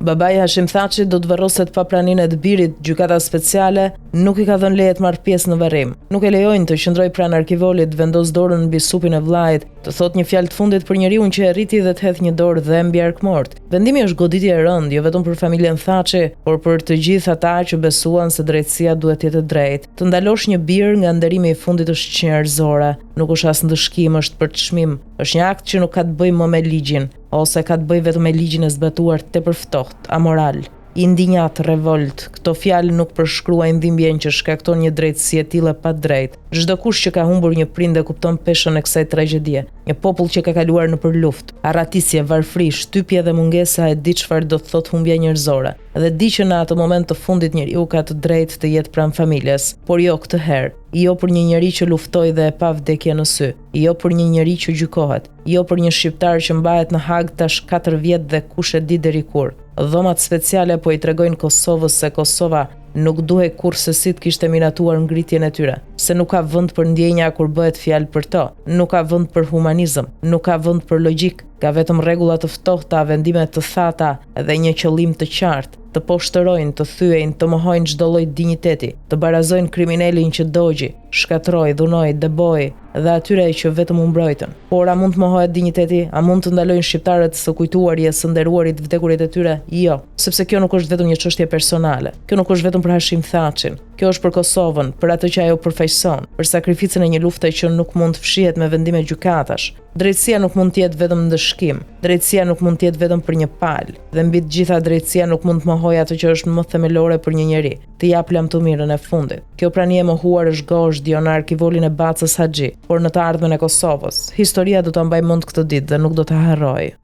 Babai Hashim Thaçi do të varroset pa praninë e të birit, gjykata speciale nuk i ka dhënë leje të marrë pjesë në varrim. Nuk e lejojnë të qëndrojë pranë arkivolit, vendos dorën mbi supin e vllajit, të thotë një fjalë të fundit për njeriu që e rriti dhe të hedh një dorë dhe mbi arkmort. Vendimi është goditje e rëndë, jo vetëm për familjen Thaçi, por për të gjithë ata që besuan se drejtësia duhet të jetë drejtë. Të ndalosh një bir nga nderimi i fundit është njerëzore, nuk është as ndëshkim, është për çmim. Është një akt që nuk ka të bëjë më me ligjin, ose ka të bëjë vetëm me ligjin e zbatuar tepër ftohtë, amoral. Indinjat, revolt, këto fjalë nuk përshkruajnë dhimbjen që shkakton një drejtësi e tillë pa drejtë. Çdo kush që ka humbur një prind e kupton peshën e kësaj tragjedie. Një popull që ka kaluar nëpër luftë, arratisje, varfëri, shtypje dhe mungesa e di çfarë do të thotë humbja njerëzore. Dhe di që në atë moment të fundit njeriu ka të drejtë të jetë pranë familjes, por jo këtë herë. Jo për një njeri që luftoi dhe e pa vdekje në sy, jo për një njeri që gjykohet, jo për një shqiptar që mbahet në Hag tash 4 vjet dhe kush e di deri kur. Dhomat speciale po i tregojnë Kosovës se Kosova nuk duhej kurrësi të kishte miratuar ngritjen e tyre, se nuk ka vend për ndjenja kur bëhet fjalë për to, nuk ka vend për humanizëm, nuk ka vend për logjik, ka vetëm rregulla të ftohta, vendime të thata dhe një qëllim të qartë. Të poshtërojnë, të thyejnë, të mohojnë çdo lloj dinjiteti, të barazojnë kriminalin që dogji, shkatroi, dhunoi, dëboi dhe atyre që vetëm u mbrojtën. Por a mund të mohohet dinjiteti? A mund të ndalojnë shqiptarët së kujtuarjes së nderuarit vdekurit e tyre? Jo, sepse kjo nuk është vetëm një çështje personale. Kjo nuk është vetëm për Hashim Thaçin. Kjo është për Kosovën, për atë që ajo përfaqëson, për sakrificën e një lufte që nuk mund të fshihet me vendime gjykatash. Drejtësia nuk mund të jetë vetëm ndëshkim. Drejtësia nuk mund të jetë vetëm për një palë. Dhe mbi të gjitha drejtësia nuk mund të mohojë atë që është më themelore për një njeri, të jap lamtumirën e fundit. Kjo pranie e mohuar është gozhdi në arkivolin e Bacës Haxhi, por në të ardhmen e Kosovës. Historia do ta mbajë mend këtë ditë dhe nuk do ta harrojë.